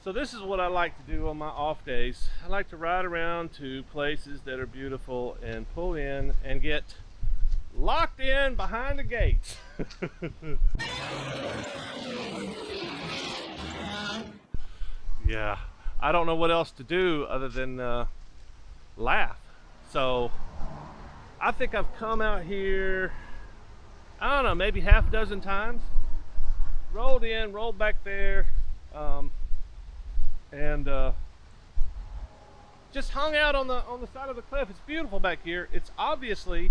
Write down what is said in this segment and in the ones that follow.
So this is what I like to do on my off days. I like to ride around to places that are beautiful and pull in and get locked in behind the gates. Yeah, I don't know what else to do other than laugh. So I think I've come out here, I don't know, maybe half a dozen times. Rolled in, rolled back there, and just hung out on the side of the cliff. It's beautiful back here. It's obviously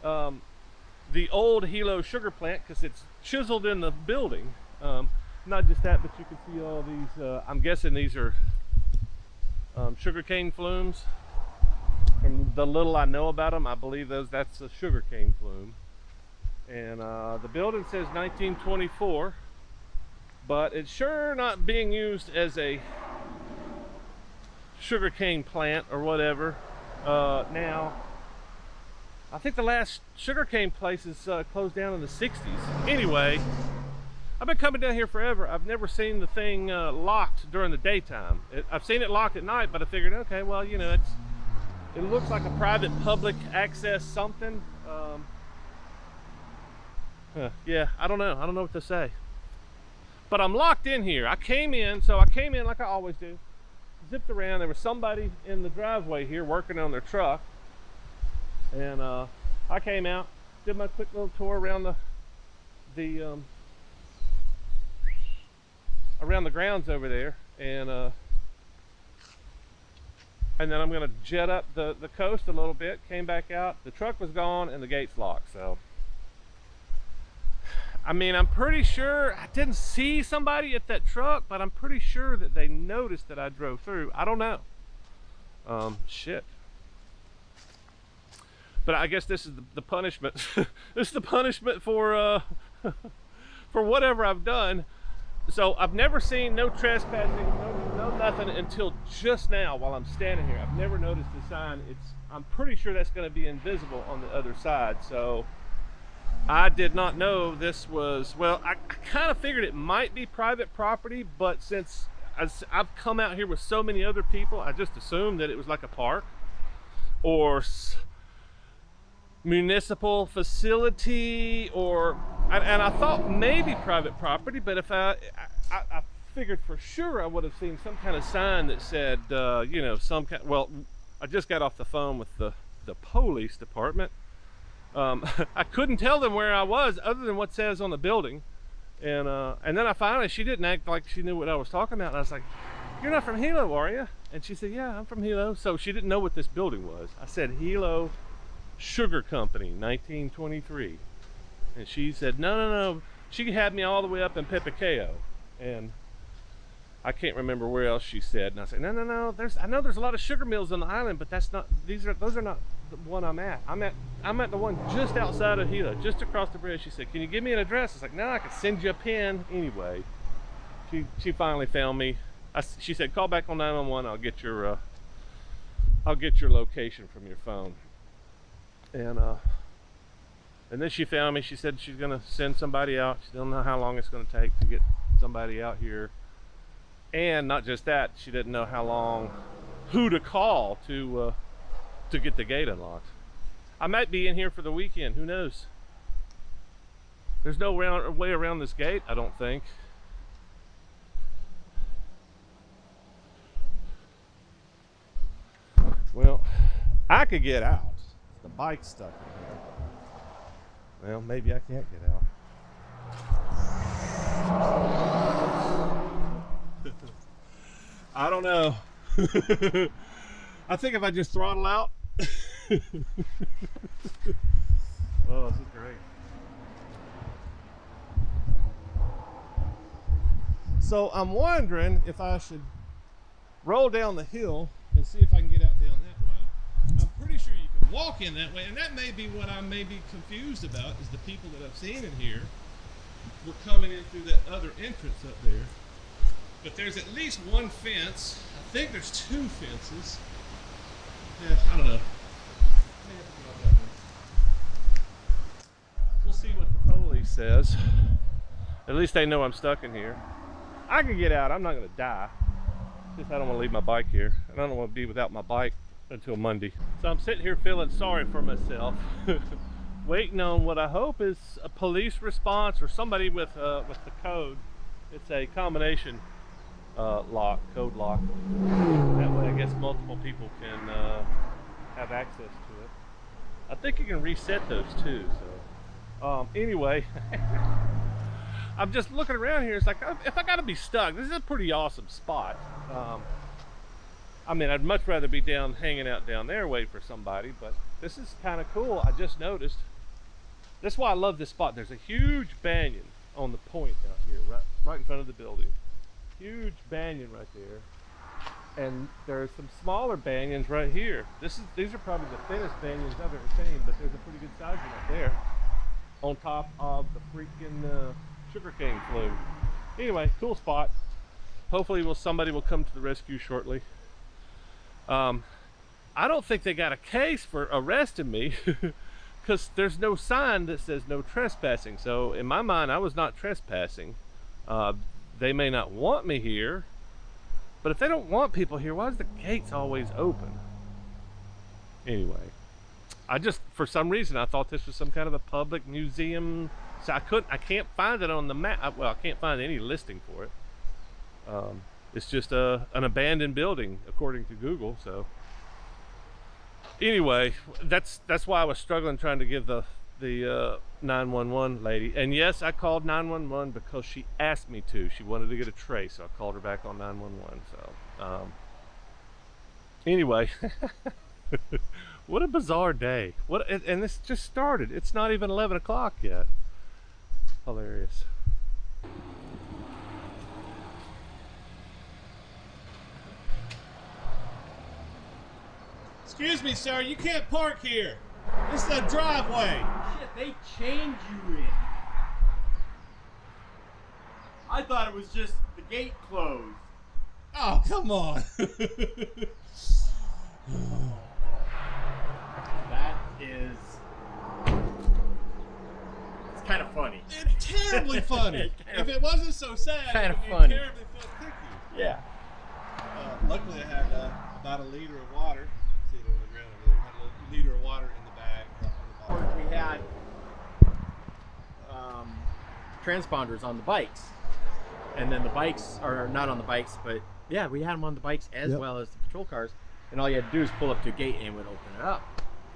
the old Hilo sugar plant because it's chiseled in the building. Not just that, but you can see all these. I'm guessing these are sugarcane flumes. From the little I know about them, I believe that's a sugarcane flume. And the building says 1924, but it's sure not being used as a sugarcane plant or whatever. Now, I think the last sugarcane place is closed down in the 60s. Anyway, I've been coming down here forever. I've never seen the thing locked during the daytime. I've seen it locked at night, but I figured, okay, well, you know, it looks like a private public access something. Yeah, I don't know what to say. But I'm locked in here. I came in like I always do. Zipped around. There was somebody in the driveway here working on their truck. And I came out, did my quick little tour around around the grounds over there. And then I'm gonna jet up the coast a little bit. Came back out. The truck was gone and the gate's locked. So I mean, I'm pretty sure I didn't see somebody at that truck, but I'm pretty sure that they noticed that I drove through. I don't know. Shit. But I guess this is the punishment. This is the punishment for for whatever I've done. So I've never seen no trespassing, no nothing until just now while I'm standing here. I've never noticed the sign. I'm pretty sure that's going to be invisible on the other side. So I did not know this was, well, I kind of figured it might be private property, but since I've come out here with so many other people, I just assumed that it was like a park or municipal facility, and I thought maybe private property, but if I figured for sure I would have seen some kind of sign that said, you know, some kind, well, I just got off the phone with the police department. I couldn't tell them where I was other than what says on the building, and then I finally, she didn't act like she knew what I was talking about, and I was like, "You're not from Hilo, are you?" And she said, "Yeah, I'm from Hilo." So she didn't know what this building was. I said, "Hilo Sugar Company, 1923," and she said, "No." She had me all the way up in Pepicao, and I can't remember where else she said. And I said, "No. I know there's a lot of sugar mills on the island, but that's not. Those are not the one I'm at. I'm at the one just outside of Hilo, just across the bridge." She said, "Can you give me an address?" I was like, "No, I can send you a pin." Anyway, she finally found me. She said, "Call back on 911. I'll get your location from your phone." And then she found me. She said she's gonna send somebody out. She don't know how long it's gonna take to get somebody out here. And not just that, she didn't know who to call to get the gate unlocked. I might be in here for the weekend, who knows? There's no way around this gate, I don't think. Well, I could get out. The bike's stuck in here. Well, maybe I can't get out. I don't know. I think if I just throttle out. Oh, this is great. So I'm wondering if I should roll down the hill and see if I can get out down that way. I'm pretty sure you can walk in that way, and that may be what I may be confused about, is the people that I've seen in here were coming in through that other entrance up there. But there's at least one fence. I think there's two fences. Yeah, I don't know. We'll see what the police says. At least they know I'm stuck in here. I can get out. I'm not going to die. Just I don't want to leave my bike here. I don't want to be without my bike until Monday. So I'm sitting here feeling sorry for myself, waiting on what I hope is a police response or somebody with the code. It's a combination lock, code lock. That way I guess multiple people can have access to it. I think you can reset those too. So anyway, I'm just looking around here. It's like, if I gotta be stuck, this is a pretty awesome spot. I mean, I'd much rather be hanging out down there waiting for somebody, but this is kind of cool. I just noticed. That's why I love this spot. There's a huge banyan on the point out here, right in front of the building. Huge banyan right there. And there's some smaller banyans right here. These are probably the thinnest banyans I've ever seen, but there's a pretty good size one right there on top of the freaking sugarcane flume. Anyway, cool spot. Hopefully somebody will come to the rescue shortly. I don't think they got a case for arresting me because there's no sign that says no trespassing. So in my mind, I was not trespassing. They may not want me here, but if they don't want people here, why is the gates always open? Anyway, for some reason, I thought this was some kind of a public museum. So I can't find it on the map. Well, I can't find any listing for it. It's just an abandoned building according to Google. So anyway, that's why I was struggling trying to give the 911 lady. And yes, I called 911 because she asked me to. She wanted to get a trace, so I called her back on 911. So anyway, what a bizarre day. And this just started. It's not even 11 o'clock yet. Hilarious. Excuse me, sir, you can't park here. This is a driveway. Shit, they chained you in. I thought it was just the gate closed. Oh, come on. That is... It's kind of funny. It's terribly funny. If it wasn't so sad, Kind it of would be funny. terribly funny. Thank you. Yeah. Luckily, I had about a liter of water. See it on the ground over there. I had a liter of water in the bag. Of course, we had transponders on the bikes. And then the bikes are not on the bikes, but yeah, we had them on the bikes as well as the patrol cars. And all you had to do is pull up to a gate and it would open it up.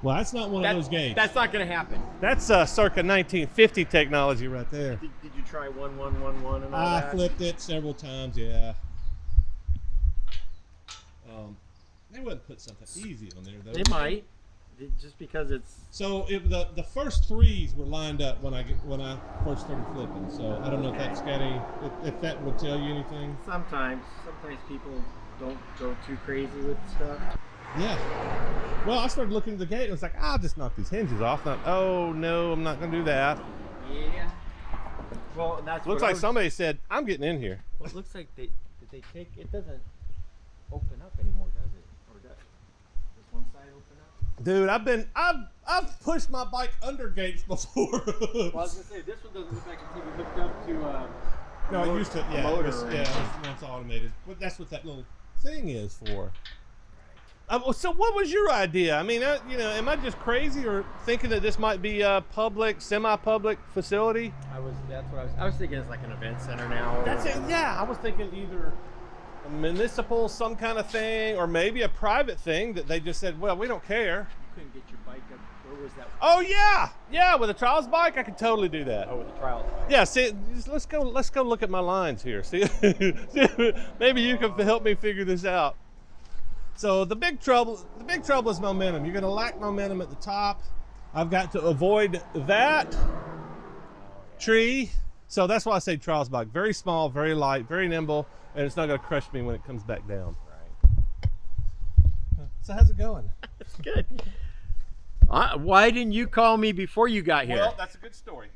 Well, that's not one of those gates. That's not going to happen. That's circa 1950 technology right there. Did you try 1111 and all that? I flipped it several times, yeah. They wouldn't put something easy on there, though. They might, just because it's... So the first threes were lined up when I first started flipping. So I don't know if that's got any, if that would tell you anything. Sometimes people don't go too crazy with stuff. Yeah. Well, I started looking at the gate and it was like, I'll just knock these hinges off. Oh no, I'm not gonna do that. Yeah. Well, that's Looks like somebody said, I'm getting in here. Well, it looks like did they take it? Doesn't open up anymore, does it? Or does one side open up? Dude, I've pushed my bike under gates before. Well, I was gonna say this one doesn't look like it's even hooked up to. No, I used to. Yeah, motor it's automated. But that's what that little thing is for. So what was your idea? I mean, am I just crazy or thinking that this might be a public, semi-public facility? I was thinking it's like an event center now. That's it. Yeah, I was thinking either a municipal, some kind of thing, or maybe a private thing that they just said, well, we don't care. You couldn't get your bike up. Where was that? Oh yeah, with a trials bike, I could totally do that. Oh, with the trials. Yeah, see, let's go look at my lines here. See, maybe you can help me figure this out. So the big trouble is momentum. You're going to lack momentum at the top. I've got to avoid that tree. So that's why I say trials bike. Very small, very light, very nimble, and it's not going to crush me when it comes back down. Right. So how's it going? It's good. Why didn't you call me before you got here? Well, that's a good story.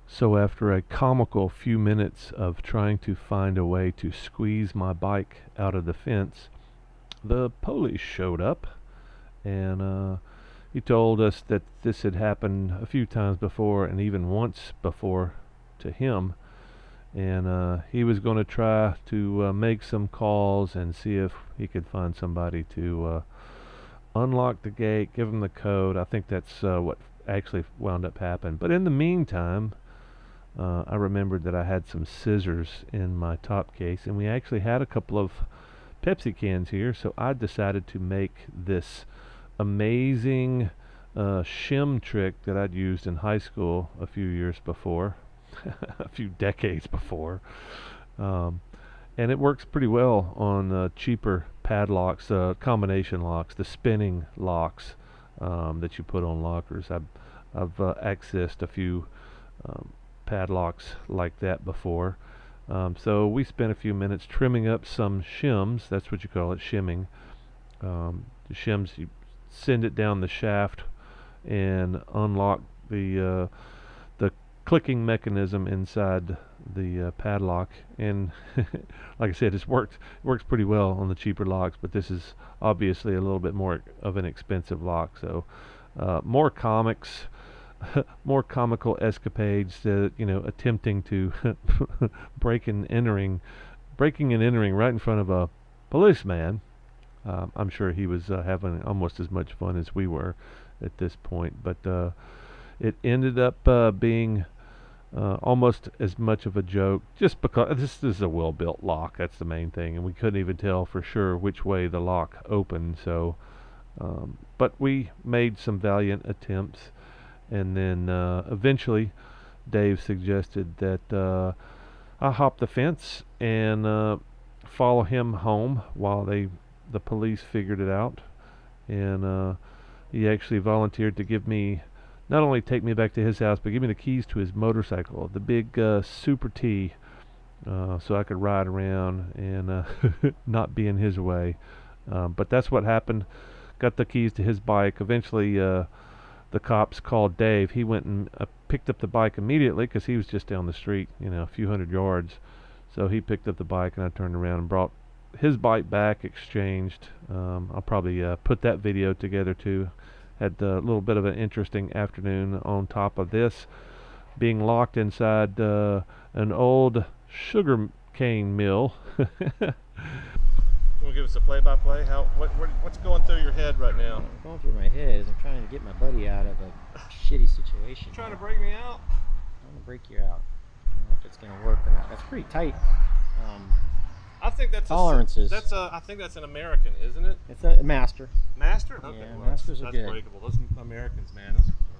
So after a comical few minutes of trying to find a way to squeeze my bike out of the fence, the police showed up, and he told us that this had happened a few times before and even once before to him, and he was going to try to make some calls and see if he could find somebody to unlock the gate, give him the code. I think that's what actually wound up happening. But in the meantime, I remembered that I had some scissors in my top case, and we actually had a couple of Pepsi cans here, so I decided to make this amazing shim trick that I'd used in high school a few years before, a few decades before. And it works pretty well on cheaper padlocks, combination locks, the spinning locks that you put on lockers. I've accessed a few padlocks like that before. So we spent a few minutes trimming up some shims. That's what you call it, shimming. The shims, you send it down the shaft and unlock the clicking mechanism inside the padlock. And like I said, it works pretty well on the cheaper locks, but this is obviously a little bit more of an expensive lock. So more comics, more comical escapades, attempting to breaking and entering right in front of a policeman. I'm sure he was having almost as much fun as we were at this point, but it ended up being almost as much of a joke, just because this is a well-built lock. That's the main thing, and we couldn't even tell for sure which way the lock opened. So, but we made some valiant attempts, and then eventually Dave suggested that I hop the fence and follow him home while the police figured it out. And he actually volunteered to give me, not only take me back to his house, but give me the keys to his motorcycle, the big Super T, so I could ride around and not be in his way. But that's what happened. Got the keys to his bike. Eventually, the cops called Dave. He went and picked up the bike immediately because he was just down the street, a few hundred yards. So he picked up the bike, and I turned around and brought his bike back, exchanged. I'll probably put that video together too. Had a little bit of an interesting afternoon on top of this, being locked inside an old sugar cane mill. You want to give us a play-by-play? What's going through your head right now? Going through my head is I'm trying to get my buddy out of a shitty situation. Trying to break me out? I'm going to break you out. I don't know if it's going to work or not. That's pretty tight. I think that's tolerances. I think that's an American, isn't it? It's a master. Master? Okay, Yeah, well, masters are that's good. breakable. Those Americans, man.